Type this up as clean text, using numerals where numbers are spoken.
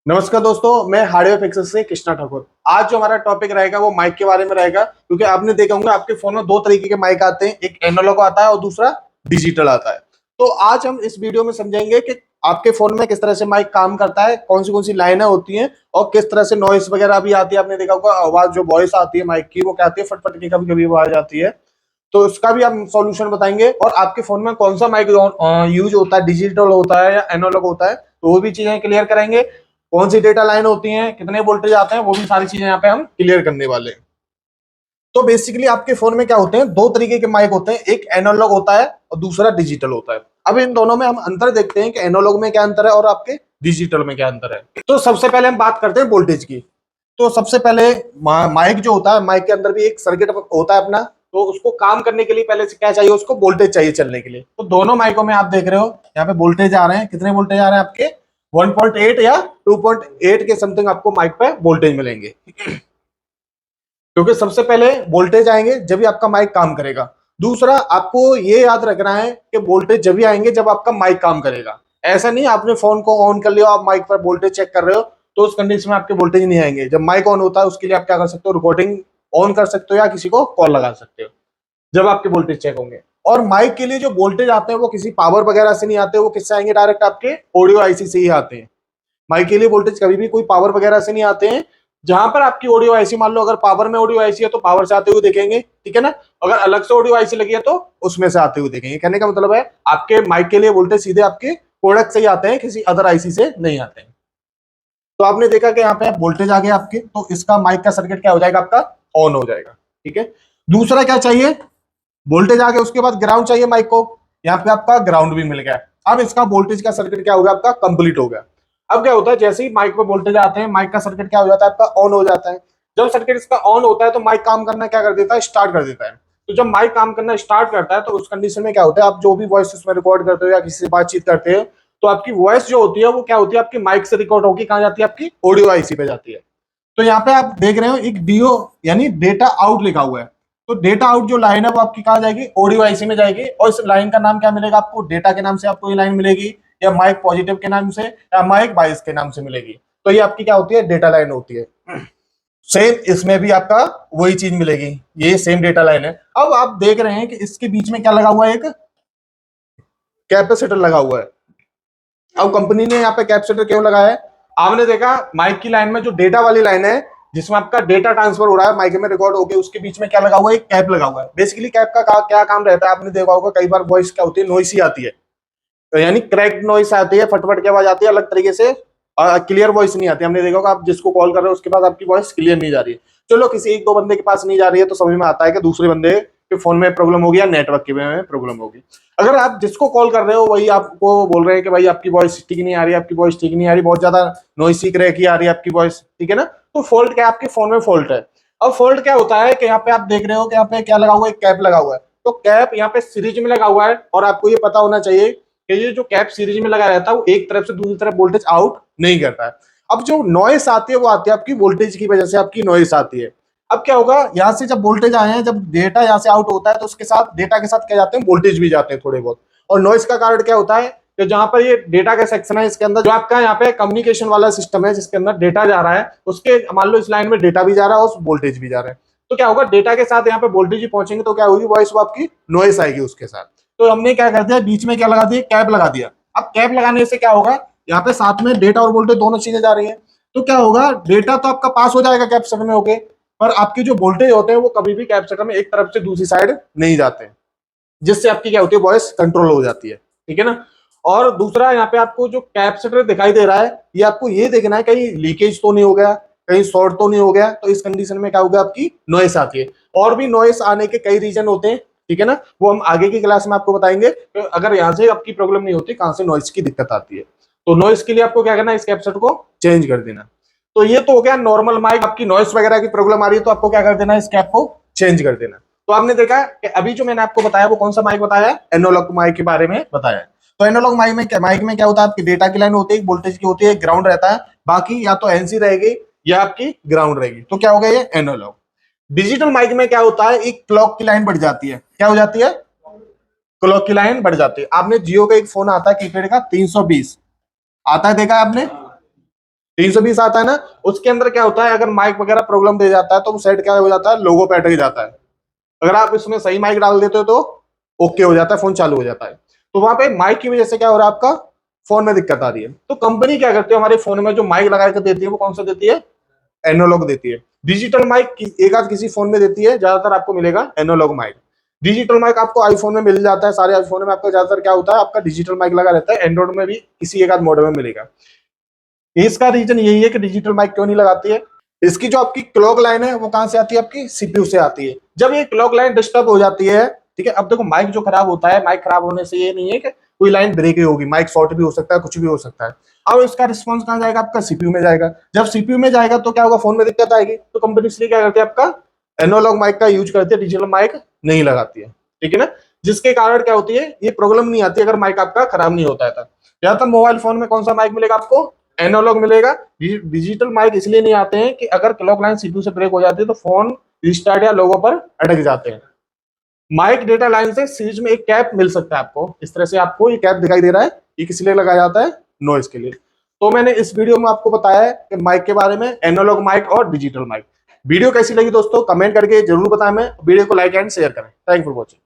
नमस्कार दोस्तों, मैं हार्डवेयर फिक्सर से कृष्णा ठाकुर। आज जो हमारा टॉपिक रहेगा वो माइक के बारे में रहेगा, क्योंकि आपने देखा होगा आपके फोन में दो तरीके के माइक आते हैं, एक एनालॉग आता है और दूसरा डिजिटल आता है। तो आज हम इस वीडियो में समझेंगे कि आपके फोन में किस तरह से माइक काम करता है, कौन सी लाइनें होती हैं और किस तरह से नॉइस वगैरह भी आती है। आपने देखा होगा आवाज जो वॉइस आती है माइक की वो क्या आती है, फटफट की कभी कभी आवाज आती है। तो उसका भी हम सॉल्यूशन बताएंगे और आपके फोन में कौन सा माइक यूज होता है, डिजिटल होता है या एनालॉग होता है, तो वो भी चीजें क्लियर करेंगे। कौन सी डेटा लाइन होती है, कितने वोल्टेज आते हैं, वो भी सारी चीजें यहाँ पे हम क्लियर करने वाले हैं। तो बेसिकली आपके फोन में क्या होते हैं, दो तरीके के माइक होते हैं, एक एनालॉग होता है और दूसरा डिजिटल होता है। अब इन दोनों में हम अंतर देखते हैं कि एनालॉग में क्या अंतर है और आपके डिजिटल में क्या अंतर है। तो सबसे पहले हम बात करते हैं वोल्टेज की। तो सबसे पहले माइक जो होता है, माइक के अंदर भी एक सर्किट होता है अपना। तो उसको काम करने के लिए पहले से क्या चाहिए, उसको वोल्टेज चाहिए चलने के लिए। तो दोनों माइकों में आप देख रहे हो यहाँ पे वोल्टेज आ रहे हैं। कितने वोल्टेज आ रहे हैं आपके? 1.8 या 2.8 के समथिंग आपको माइक पे वोल्टेज मिलेंगे। क्योंकि सबसे पहले वोल्टेज आएंगे जब भी आपका माइक काम करेगा। दूसरा, आपको ये याद रखना है कि वोल्टेज जब भी आएंगे जब आपका माइक काम करेगा। ऐसा नहीं आपने फोन को ऑन कर लिया, आप माइक पर वोल्टेज चेक कर रहे हो, तो उस कंडीशन में आपके वोल्टेज नहीं आएंगे। जब माइक ऑन होता है उसके लिए आप क्या कर सकते हो, रिकॉर्डिंग ऑन कर सकते हो या किसी को कॉल लगा सकते हो जब आपके वोल्टेज चेक होंगे। और माइक के लिए जो वोल्टेज आते हैं वो किसी पावर वगैरह से नहीं आते, वो किससे आएंगे, डायरेक्ट आपके ऑडियो आईसी से ही आते हैं। माइक के लिए वोल्टेज कभी भी कोई पावर वगैरह से नहीं आते हैं। जहां पर आपकी ऑडियो आईसी, मान लो अगर पावर में ऑडियो आईसी है तो पावर से आते हुए देखेंगे, ठीक है ना। अगर अलग से ऑडियो आईसी लगी है तो उसमें से आते हुए देखेंगे। कहने का मतलब है आपके माइक के लिए वोल्टेज सीधे आपके प्रोडक्ट से ही आते हैं, किसी अदर आईसी से नहीं आते हैं। तो आपने देखा कि यहाँ पे वोल्टेज आ गया आपके, तो इसका माइक का सर्किट क्या हो जाएगा, आपका ऑन हो जाएगा। ठीक है। दूसरा क्या चाहिए, वोल्टेज आ गया, उसके बाद ग्राउंड चाहिए माइक को। यहाँ पे आपका ग्राउंड भी मिल गया। अब इसका वोल्टेज का सर्किट क्या हो गया, आपका कंप्लीट हो गया। अब क्या होता है, जैसे ही माइक पे वोल्टेज आते हैं माइक का सर्किट क्या हो जाता है, आपका ऑन हो जाता है। जब सर्किट इसका ऑन होता है तो माइक काम करना क्या कर देता है, स्टार्ट कर देता है। तो जब माइक काम करना स्टार्ट करता है तो उस कंडीशन में क्या होता है, आप जो भी वॉइस उसमें रिकॉर्ड करते हो या किसी से बातचीत करते हो, तो आपकी वॉइस जो होती है वो क्या होती है, आपकी माइक से रिकॉर्ड होगी, कहाँ जाती है, आपकी ऑडियो आईसी पे जाती है। तो यहाँ पे आप देख रहे हो एक डीओ यानी डेटा आउट लिखा हुआ है। तो डेटा आउट जो लाइन है वो आपकी कहाँ जाएगी, ऑडियो आईसी में जाएगी। और इस लाइन का नाम क्या मिलेगा आपको, डेटा के नाम से आपको ये लाइन मिलेगी, या माइक पॉजिटिव के नाम से, या माइक बायस के नाम से मिलेगी। तो ये आपकी क्या होती है, डेटा लाइन होती है। सेम इसमें भी आपका वही चीज मिलेगी, ये सेम डेटा लाइन है। अब आप देख रहे हैं कि इसके बीच में क्या लगा हुआ है, एक कैपेसिटर लगा हुआ है। अब कंपनी ने यहाँ पे कैपेसिटर क्यों लगाया है, आपने देखा माइक की लाइन में जो डेटा वाली लाइन है जिसमें आपका डेटा ट्रांसफर हो रहा है, माइक में रिकॉर्ड हो गया, उसके बीच में क्या लगा हुआ है, एक कैप लगा हुआ है। बेसिकली कैप का क्या काम रहता है, आपने देखा होगा कई बार वॉइस क्या होती है, नॉइसी आती है। तो यानी क्रैक्ड नॉइस आती है, फटफट की आवाज आती है अलग तरीके से, और क्लियर वॉइस नहीं आती। हमने देखा होगा आप जिसको कॉल कर रहे हो उसके पास आपकी वॉइस क्लियर नहीं जा रही है। चलो किसी एक दो बंदे के पास नहीं जा रही है तो समझ में आता है कि दूसरे बंदे के फोन में प्रॉब्लम होगी या नेटवर्क के में प्रॉब्लम होगी। अगर आप जिसको कॉल कर रहे हो वही आपको बोल रहे हैं कि भाई आपकी वॉइस ठीक नहीं आ रही, आपकी वॉइस ठीक नहीं आ रही, बहुत ज्यादा नॉइसी क्रैक की आ रही है आपकी वॉइस, ठीक है ना, तो फॉल्ट क्या है, आपके फोन में फॉल्ट है। अब फॉल्ट क्या होता है कि यहाँ पे आप देख रहे हो कि यहाँ पे क्या लगा हुआ है, कैप लगा हुआ है। तो कैप यहाँ पे सीरीज में लगा हुआ है, और आपको ये पता होना चाहिए कि ये जो कैप सीरीज में लगा रहता है वो एक तरफ से दूसरी तरफ वोल्टेज आउट नहीं करता है। अब जो नॉइस आती है वो आती है आपकी वोल्टेज की वजह से, आपकी नॉइस आती है। अब क्या होगा, यहाँ से जब वोल्टेज आए हैं, जब डेटा यहाँ से आउट होता है तो उसके साथ डेटा के साथ क्या जाते हैं, वोल्टेज भी जाते हैं थोड़े बहुत। और नॉइस का कारण क्या होता है कि जहां पर ये डेटा का सेक्शन है, इसके अंदर जो आपका यहाँ पे कम्युनिकेशन वाला सिस्टम है जिसके अंदर डेटा जा रहा है, उसके मान लो इस लाइन में डेटा भी जा रहा है और वोल्टेज भी जा रहा है। तो क्या होगा, डेटा के साथ यहाँ पे वोल्टेज ही पहुंचेंगे तो क्या होगी, वॉइस वो आपकी नॉइस आएगी उसके साथ। तो हमने क्या कर दिया, बीच में क्या लगा दिया, कैप लगा दिया। अब कैप लगाने से क्या होगा, यहाँ पे साथ में डेटा और वोल्टेज दोनों चीजें जा रही है। तो क्या होगा, डेटा तो आपका पास हो जाएगा कैपेसिटर में होके, पर आपके जो वोल्टेज होते हैं वो कभी भी कैपेसिटर में एक तरफ से दूसरी साइड नहीं जाते हैं, जिससे आपकी क्या होती है, वॉइस कंट्रोल हो जाती है। ठीक है ना। और दूसरा, यहाँ पे आपको जो कैपेसिटर दिखाई दे रहा है, ये आपको ये देखना है कहीं लीकेज तो नहीं हो गया, कहीं शॉर्ट तो नहीं हो गया। तो इस कंडीशन में क्या होगा, आपकी नॉइस आती है। और भी नॉइस आने के कई रीजन होते हैं, ठीक है ना, वो हम आगे की क्लास में आपको बताएंगे कि अगर यहाँ से आपकी प्रॉब्लम नहीं होती, कहाँ से नॉइस की दिक्कत आती है। तो नॉइस के लिए आपको क्या करना है, इस कैपेसिटर को चेंज कर देना। तो ये तो हो गया नॉर्मल माइक, आपकी नॉइस वगैरह की प्रॉब्लम आ रही है तो आपको क्या कर देना है, इस कैप को चेंज कर देना। तो आपने देखा कि अभी जो मैंने आपको बताया वो कौन सा माइक बताया है, एनालॉग माइक के बारे में बताया है। तो एनालॉग माइक में क्या होता है, आपकी डेटा की लाइन होती है, वोल्टेज की होती है, ग्राउंड रहता है, बाकी या तो एनसी रहेगी या आपकी ग्राउंड रहेगी। तो क्या हो गया, ये एनालॉग। डिजिटल माइक में क्या होता है, एक क्लॉक की लाइन बढ़ जाती है। क्या हो जाती है, क्लॉक की लाइन बढ़ जाती है। आपने जियो का एक फोन आता है कीपैड का 320, आता है, देखा है आपने, 320 आता है ना, उसके अंदर क्या होता है, अगर माइक वगैरह प्रॉब्लम दे जाता है तो वो सेट क्या हो जाता है, लोगो पे अटक जाता है। अगर आप इसमें सही माइक डाल देते हो तो ओके हो जाता है, फोन चालू हो जाता है। तो वहां पे माइक की वजह से क्या हो रहा है, आपका फोन में दिक्कत आ रही है। तो कंपनी क्या करती है, हमारे फोन में जो माइक लगा के देती है वो कौन सा देती है, एनालॉग देती है। डिजिटल माइक एक आध किसी फोन में देती है, ज्यादातर आपको मिलेगा एनालॉग माइक। डिजिटल माइक आपको आईफोन में मिल जाता है, सारे आईफोन में आपका ज्यादातर क्या होता है, आपका डिजिटल माइक लगा रहता है। एंड्रॉइड में भी किसी एक आध मॉडल में मिलेगा। इसका रीजन यही है कि डिजिटल माइक क्यों नहीं लगाती है, इसकी जो आपकी क्लॉक लाइन है वो कहां से आती है, आपकी सीपीयू से आती है। जब ये क्लॉक लाइन डिस्टर्ब हो जाती है, ठीक है, अब देखो माइक जो खराब होता है, माइक खराब होने से ये नहीं है कि कोई लाइन ब्रेक ही होगी, माइक शॉर्ट भी हो सकता है, कुछ भी हो सकता है। अब इसका रिस्पॉन्स कहां जाएगा, आपका सीपीयू में जाएगा। जब सीपीयू में जाएगा तो क्या होगा, फोन में दिक्कत आएगी। तो कंपनी इसलिए क्या करती है, आपका एनालॉग माइक का यूज करती है, डिजिटल माइक नहीं लगाती है, ठीक है ना। जिसके कारण क्या होती है, ये प्रॉब्लम नहीं आती अगर माइक आपका खराब नहीं होता है तब। ज्यादातर मोबाइल फोन में कौन सा माइक मिलेगा आपको, एनालॉग मिलेगा। डिजिटल माइक इसलिए नहीं आते हैं कि अगर क्लॉक लाइन सीपीयू से ब्रेक हो जाती है तो फोन रिस्टार्ट या लोगो पर अटक जाते हैं। माइक डेटा लाइन से सीरीज में एक कैप मिल सकता है आपको, इस तरह से आपको ये कैप दिखाई दे रहा है, ये किस लिए लगाया जाता है, नॉइज के लिए। तो मैंने इस वीडियो में आपको बताया है कि माइक के बारे में, एनालॉग माइक और डिजिटल माइक। वीडियो कैसी लगी दोस्तों, कमेंट करके जरूर बताएं। मैं वीडियो को लाइक एंड शेयर करें। Thank for watching.